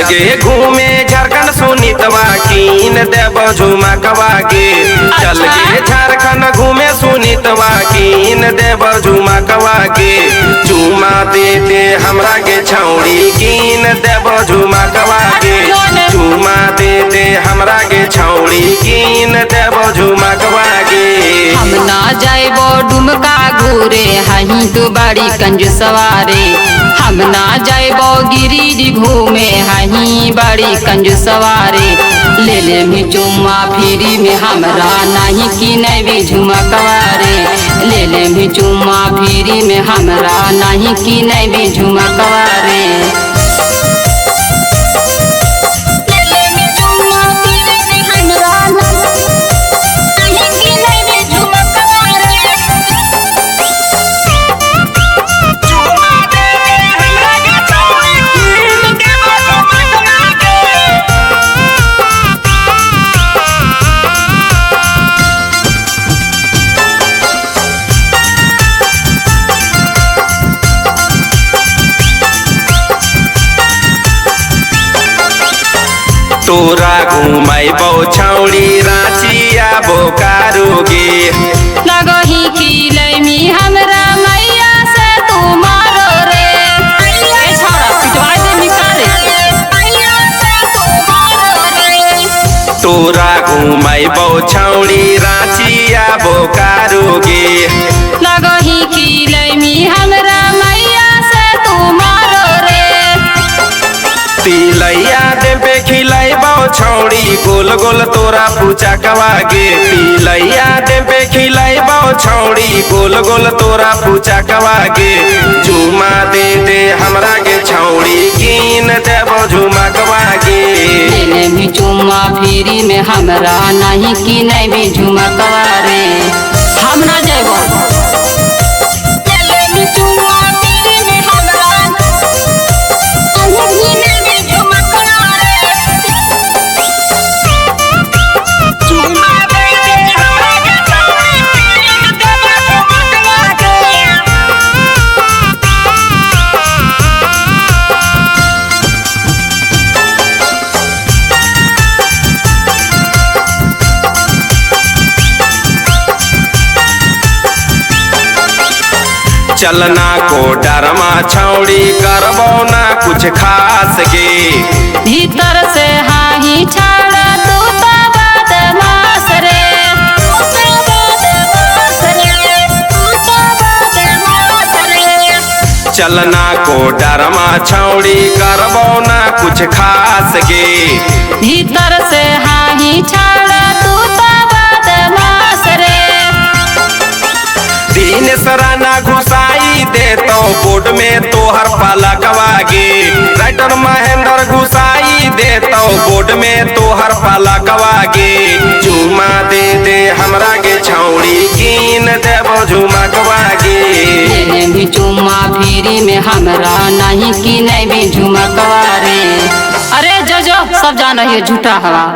चल गे घूमे झारखंड सुनीतवा कीन देव झुमकवा गे। चल गे झारखंड घूमे सुनीतवा कीन देव झुमकवा गे। झुमा दे दे हमरा के छौड़ी कीन देव झुमकवा गे। झुमा दे दे हमरा के छौड़ी कीन देव झुमकवा गे। हम ना जाइबो डुमका घूरे हही तू बड़ी कंजूसवारे। हम ना जाइबो गिरिडीह घूमे हही बड़ी कंजूसवारे। ले ले मी चुम्मा फिरी में हमरा नहीं की नैवी झुमकवारे। ले ले मी चुम्मा फिरी में हमरा नहीं की नैवी झुमकवारे। तोरा घुमाइबो छौड़ी रांची आ बोकारो गे। लगही की लैमी हमरा मैया से तू मारो रे। ए छोरा पिटवा दे निकाले मैया से तू मारो रे। तोरा घुमाइबो छौड़ी रांची आ बोकारो गे। लगही की लैमी हमरा मैया से तू मारो रे। तिलैया देबे खिलाइबो छौड़ी गोल गोल तोरा पूजा कवा गे। तिलैया देबे खिलाइबो छौड़ी गोल गोल तोरा पूजा कवा गे। झुमा दे दे हमरा के छौड़ी कीन देबो झुमकवा गे। ले भी चुम्मा फिरी में हमरा नहीं की नैवी झुमकवारे। हम ना जाइबो चलना को डरमा छौड़ी करबो ना कुछ खास गे। भीतर से हाही छाड़ा तू तो बदमाश रे। चलना को डरमा छौड़ी करबो ना कुछ खास गे। भीतर से हाही छाड़ा तू तो बदमाश रे। दिन सराना घुसाई दे तो बोर्ड में तोहर पाला कवागे। राइटर महेंद्र घुसाई दे तो बोर्ड में तोहर पाला कवागे। झुमा दे दे हमरा के छौड़ी कीन देबो झुमकवागे। ले भी चुम्मा फिरी में हमरा नहीं की नैवी झुमकवारे। अरे जो सब जान रही है झूठा हवा।